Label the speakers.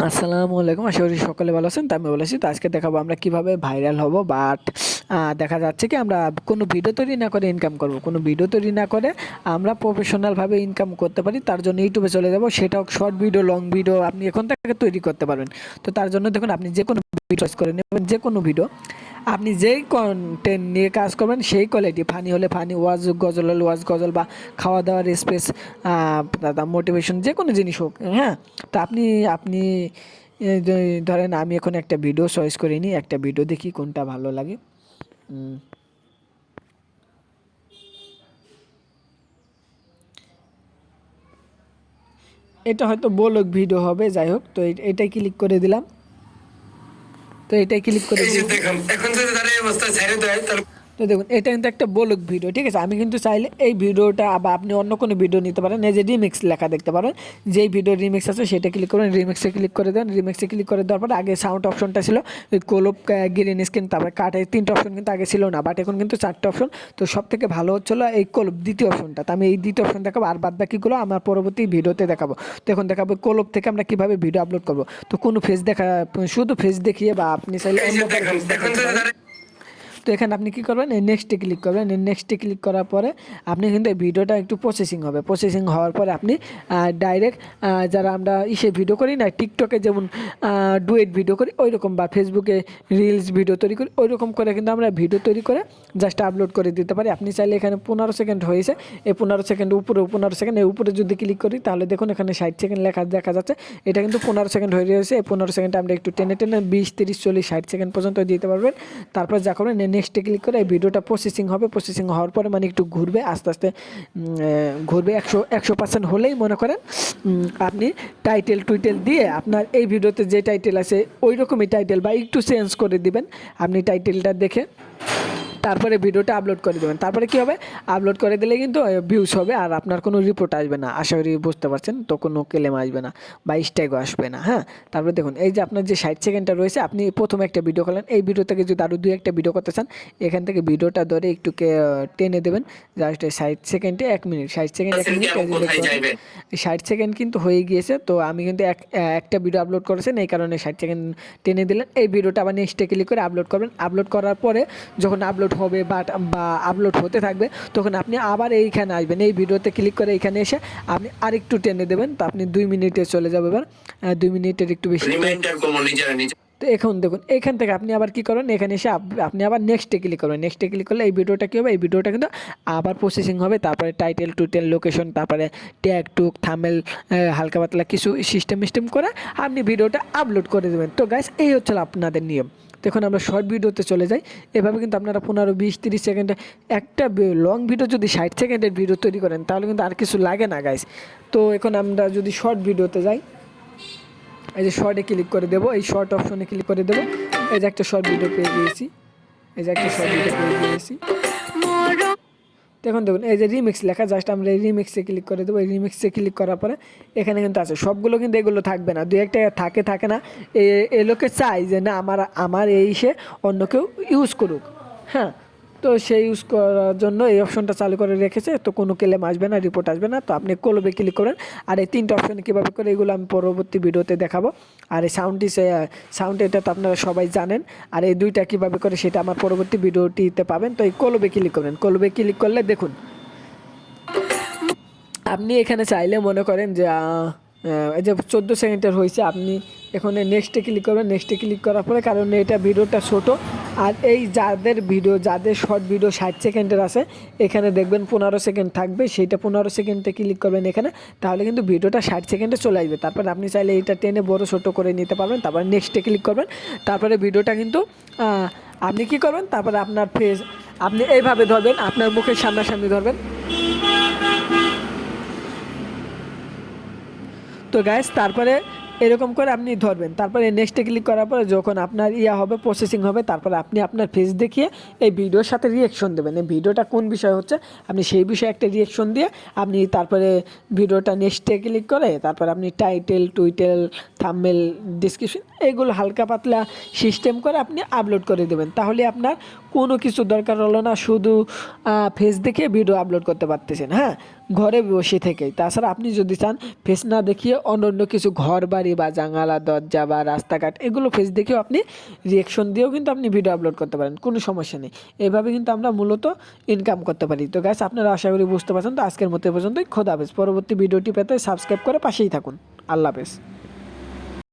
Speaker 1: আসসালামু আলাইকুম, আশা করি সকলে ভালো আছেন। তো আমি বলেছি, তো আজকে দেখাবো আমরা কিভাবে ভাইরাল হব। বাট দেখা যাচ্ছে কি আমরা কোনো ভিডিও তৈরি না করে ইনকাম করব, কোনো ভিডিও তৈরি না করে আমরা প্রফেশনালভাবে ইনকাম করতে পারি। তার জন্য ইউটিউবে চলে যাব, সেটাও শর্ট ভিডিও, লং ভিডিও আপনি এখন থেকে তৈরি করতে পারবেন। তো তার জন্য দেখুন, আপনি যে কোনো ভিডিও চয়েস করে নেবেন, যে কোনো ভিডিও আপনি যেই কন্টেন্ট নিয়ে কাজ করবেন সেই কোয়ালিটি, ফানি হলে ফানি, ওয়াজ গজল হলে ওয়াজ গজল, বা খাওয়া দাওয়ার স্পেস, মোটিভেশন, যে কোনো জিনিস হোক। হ্যাঁ, তো আপনি আপনি ধরেন আমি এখন একটা ভিডিও চয়েস করে নিই, একটা ভিডিও দেখি কোনটা ভালো লাগে। এটা হয়তো ব্লগ ভিডিও হবে, যাই হোক। তো এটাই ক্লিক করে দিলাম। তো এটাই ক্লিক করে দিলাম। এখন যদি তারা এই অবস্থা ছেড়ে দেয় তাহলে তো দেখুন, এটা কিন্তু একটা ব্লগ ভিডিও, ঠিক আছে। আমি কিন্তু চাইলে এই ভিডিওটা বা আপনি অন্য কোনো ভিডিও নিতে পারেন। এই যে রিমিক্স লেখা দেখতে পারেন, যেই ভিডিও রিমিক্স আছে সেটা ক্লিক করুন, রিমিক্সে ক্লিক করে দেন। রিমিক্সে ক্লিক করে দেওয়ার পর আগে সাউন্ড অপশনটা ছিল ওই কোলব, গ্রিন স্ক্রিন, তারপরে কাট, এই তিনটা অপশন কিন্তু আগে ছিল না, বাট এখন কিন্তু চারটে অপশন। তো সব থেকে ভালো হচ্ছিলো এই কোলব দ্বিতীয় অপশনটা। তো আমি এই দ্বিতীয় অপশন দেখাবো, আর বাদ বাকিগুলো আমার পরবর্তী ভিডিওতে দেখাবো। তো এখন দেখাবো কোলব থেকে আমরা কীভাবে ভিডিও আপলোড করবো। তো কোনো ফেস দেখা, শুধু ফেস দেখিয়ে, বা আপনি চাইলে অন্য ফেস দেখাতে পারেন। তো এখানে আপনি কী করবেন, এই নেক্সটে ক্লিক করবেন। এই নেক্সটে ক্লিক করার পরে আপনি কিন্তু এই ভিডিওটা একটু প্রসেসিং হবে। প্রসেসিং হওয়ার পরে আপনি ডাইরেক্ট, যারা আমরা ভিডিও করি না, টিকটকে যেমন ডুয়েট ভিডিও করি ওই রকম, বা ফেসবুকে রিলস ভিডিও তৈরি করি ওই রকম করে কিন্তু আমরা ভিডিও তৈরি করে জাস্ট আপলোড করে দিতে পারি। আপনি চাইলে এখানে 15 সেকেন্ড হয়েছে, এই 15 সেকেন্ড উপরে, 15 সেকেন্ড এই উপরে যদি ক্লিক করি তাহলে দেখুন এখানে 60 সেকেন্ড লেখা দেখা যাচ্ছে। এটা কিন্তু 15 সেকেন্ড হয়ে রয়েছে। এই 15 সেকেন্ড আমরা একটু টেনে টেনে 20, 30, 40, 60 সেকেন্ড পর্যন্ত দিতে পারবেন। তারপর যা করবেন, নেক্সটে ক্লিক করে এই ভিডিওটা প্রসেসিং হবে। প্রসেসিং হওয়ার পরে মানে একটু ঘুরবে, আস্তে আস্তে ঘুরবে। 100% হলেই মনে করেন আপনি টাইটেল টুইটেল দিয়ে আপনার এই ভিডিওতে যে টাইটেল আছে ওই রকমই টাইটেল, বা একটু চেঞ্জ করে দিবেন আপনি টাইটেলটা দেখে। তারপরে ভিডিওটা আপলোড করে দেবেন। তারপরে কী হবে, আপলোড করে দিলে কিন্তু ভিউজ হবে, আর আপনার কোনো রিপোর্ট আসবে না। আশা করি বুঝতে পারছেন। তো কোনো ক্লেম আসবে না বা স্ট্রাইকও আসবে না। হ্যাঁ, তারপরে দেখুন এই যে আপনার যে 60 সেকেন্ডটা রয়েছে, আপনি প্রথমে একটা ভিডিও করলেন, এই ভিডিও থেকে যদি আরও 2-1টা ভিডিও করতে চান, এখান থেকে ভিডিওটা ধরে একটু টেনে দেবেন। জাস্ট 60 সেকেন্ডে 1 মিনিট, 60 সেকেন্ড 1 মিনিট, 60 সেকেন্ড কিন্তু হয়ে গিয়েছে। তো আমি কিন্তু একটা ভিডিও আপলোড করেছেন, এই কারণে 60 সেকেন্ড টেনে দিলেন। এই ভিডিওটা আবার নেক্সটে ক্লিক করে আপলোড করবেন। আপলোড করার পরে যখন আপলোড হবে বা আপলোড হতে থাকবে, তখন আপনি আবার এইখানে আসবেন, এই ভিডিওতে ক্লিক করে এইখানে এসে আপনি আরেকটু টেনে দেবেন। তো আপনি 2 মিনিটে চলে যাবে। এবার 2 মিনিটের একটু বেশি। তো এখন দেখুন, এখান থেকে আপনি আবার কী করেন, এখানে এসে আপনি আবার নেক্সটে ক্লিক করবেন। নেক্সটে ক্লিক করলে এই ভিডিওটা কী হবে, এই ভিডিওটা কিন্তু আবার প্রসেসিং হবে। তারপরে টাইটেল টুইটেল, লোকেশন, তারপরে ট্যাগ টুক, থাম্বনেল, হালকা পাতলা কিছু সিস্টেম করে আপনি ভিডিওটা আপলোড করে দেবেন। তো গাইস, এই হচ্ছে আপনাদের নিয়ম। দেখুন আমরা শর্ট ভিডিওতে চলে যাই। এভাবে কিন্তু আপনারা 15, 20, 30 সেকেন্ডে একটা লং ভিডিও যদি 60 সেকেন্ডের ভিডিও তৈরি করেন তাহলে কিন্তু আর কিছু লাগে না গাইস। তো এখন আমরা যদি শর্ট ভিডিওতে যাই, এই যে শর্টে ক্লিক করে দেবো, এই শর্ট অপশনে ক্লিক করে দেবো। এই যে একটা শর্ট ভিডিও পেয়ে গিয়েছি, দেখুন এই যে রিমিক্স লেখা, জাস্ট আমরা এই রিমিক্সে ক্লিক করে দেবো। এই রিমিক্সে ক্লিক করার পরে এখানে কিন্তু আছে, সবগুলো কিন্তু এগুলো থাকবে না, 2-1টা থাকে না। এ লোকে চাই যে না আমার এই সে অন্য কেউ ইউজ করুক। হ্যাঁ, তো সেই ইউজ করার জন্য এই অপশনটা চালু করে রেখেছে। তো কোনো ক্লেম আসবে না, রিপোর্ট আসবে না। তো আপনি কলবে ক্লিক করেন। আর এই 3টা অপশানে কীভাবে করে এগুলো আমি পরবর্তী ভিডিওতে দেখাবো। আর এই সাউন্ড এটা তো আপনারা সবাই জানেন। আর এই 2টা কীভাবে করে সেটা আমার পরবর্তী ভিডিওটিতে পাবেন। তো এই কলবে ক্লিক করবেন। কলবে ক্লিক করলে দেখুন আপনি এখানে চাইলে মনে করেন যে এই যে 14 সেকেন্ডের হয়েছে, আপনি এখানে নেক্সটে ক্লিক করবেন। নেক্সটে ক্লিক করার পরে, কারণ এটা ভিডিওটা ছোটো, আর এই যাদের শর্ট ভিডিও 60 সেকেন্ডের আছে, এখানে দেখবেন 15 সেকেন্ড থাকবে, সেইটা 15 সেকেন্ডে ক্লিক করবেন এখানে, তাহলে কিন্তু ভিডিওটা 60 সেকেন্ডে চলে আসবে। তারপরে আপনি চাইলে এইটা টেনে বড় ছোটো করে নিতে পারবেন। তারপরে নেক্সটে ক্লিক করবেন। তারপরে ভিডিওটা কিন্তু আপনি কী করবেন, তারপরে আপনার ফেস আপনি এইভাবে ধরবেন, আপনার মুখের সামনাসামনি ধরবেন। তো গাইস, তারপরে এরকম করে আপনি ধরবেন। তারপরে নেক্সটে ক্লিক করার পরে যখন আপনার হবে, প্রসেসিং হবে, তারপরে আপনি আপনার ফেস দেখিয়ে এই ভিডিওর সাথে রিয়েকশন দেবেন। এই ভিডিওটা কোন বিষয় হচ্ছে আপনি সেই বিষয়ে একটা রিয়েকশন দিয়ে আপনি তারপরে ভিডিওটা নেক্সটে ক্লিক করে তারপরে আপনি টাইটেল টুইটেল, থাম্বনেল, ডেসক্রিপশন এগুলো হালকা পাতলা সিস্টেম করে আপনি আপলোড করে দেবেন। তাহলে আপনার কোনো কিছু দরকার হলো না, শুধু ফেস দেখে ভিডিও আপলোড করতে পারতেছেন। হ্যাঁ, ঘরে বসে থেকেই। তাছাড়া আপনি যদি চান ফেস না দেখিয়ে অন্য কিছু ঘর বাড়ি বা জানালা দরজা বা রাস্তাঘাট এগুলো ফেস দেখেও আপনি রিয়েকশন দিয়েও কিন্তু আপনি ভিডিও আপলোড করতে পারেন, কোনো সমস্যা নেই। এভাবে কিন্তু আমরা মূলত ইনকাম করতে পারি। তো গাইস আপনারা আশা করি বুঝতে পারছেন। তো আজকের মতো পর্যন্তই, খোদা হাফেজ। পরবর্তী ভিডিওটি পেতে সাবস্ক্রাইব করে পাশেই থাকুন। আল্লাহ হাফেজ।